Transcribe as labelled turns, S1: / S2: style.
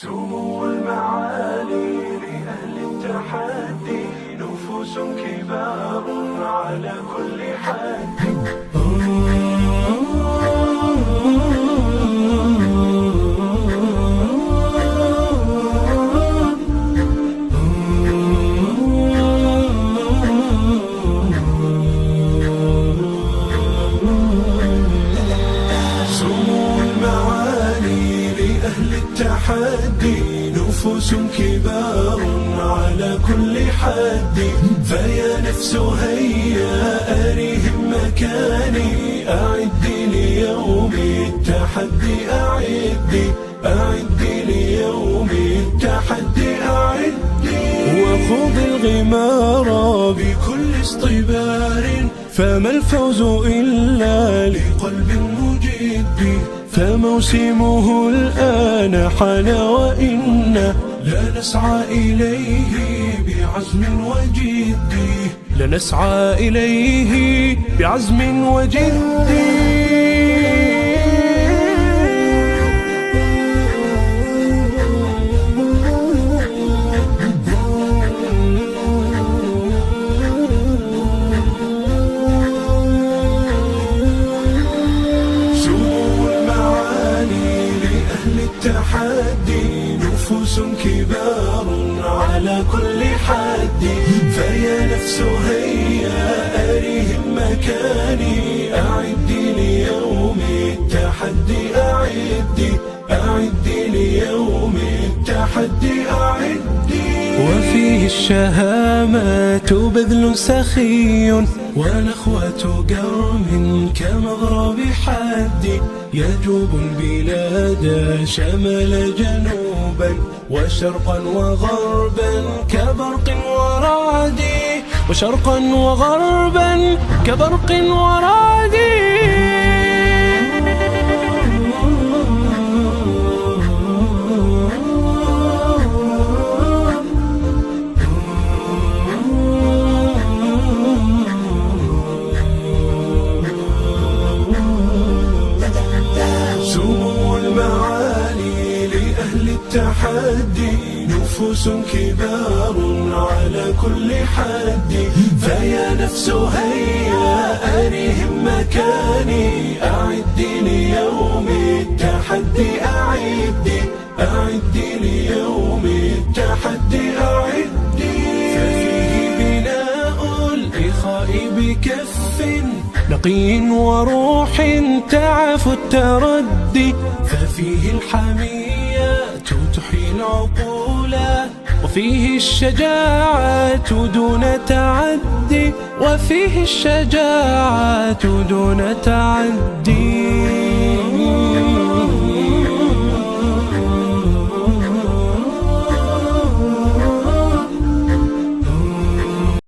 S1: سمو المعالي لأهل التحدي، نفوس كبار على كل حد. سمو المعالي لأهل التحدي، نفوس كبار على كل حد. فيا نفس هيا أريهم مكاني، أعدي ليوم التحدي، أعدي ليوم التحدي، وخوض الغمار بكل اصطبار. فما الفوز إلا لقلب مجد، فموسمه الآن حان، وإنا لا نسعى إليه بعزم وجد، لنسعى إليه بعزم وجد. التحدي نفوس كبار على كل حد. فيا نفس هيا أريهم مكاني، أعدي ليوم التحدي، أعدي ليوم التحدي، وفيه الشهامات بذل سخي، ونخوة قوم كمضرب حد. يجوب البلاد شمال جنوبا، وشرقا وغربا كبرق ورعد، وشرقا وغربا كبرق ورعد. سمو المعالي لأهل التحدي، نفوس كبار على كل حد. فيا نفس هيا أريهم مكاني، أعدي ليوم التحدي، أعدي ليوم التحدي، ففيه بناء الإخاء بكف نقي، وروح تعاف التردي. ففيه الحميات تحيي العقول، وفيه الشجاعات دون تعدي، وفيه الشجاعات دون تعدي.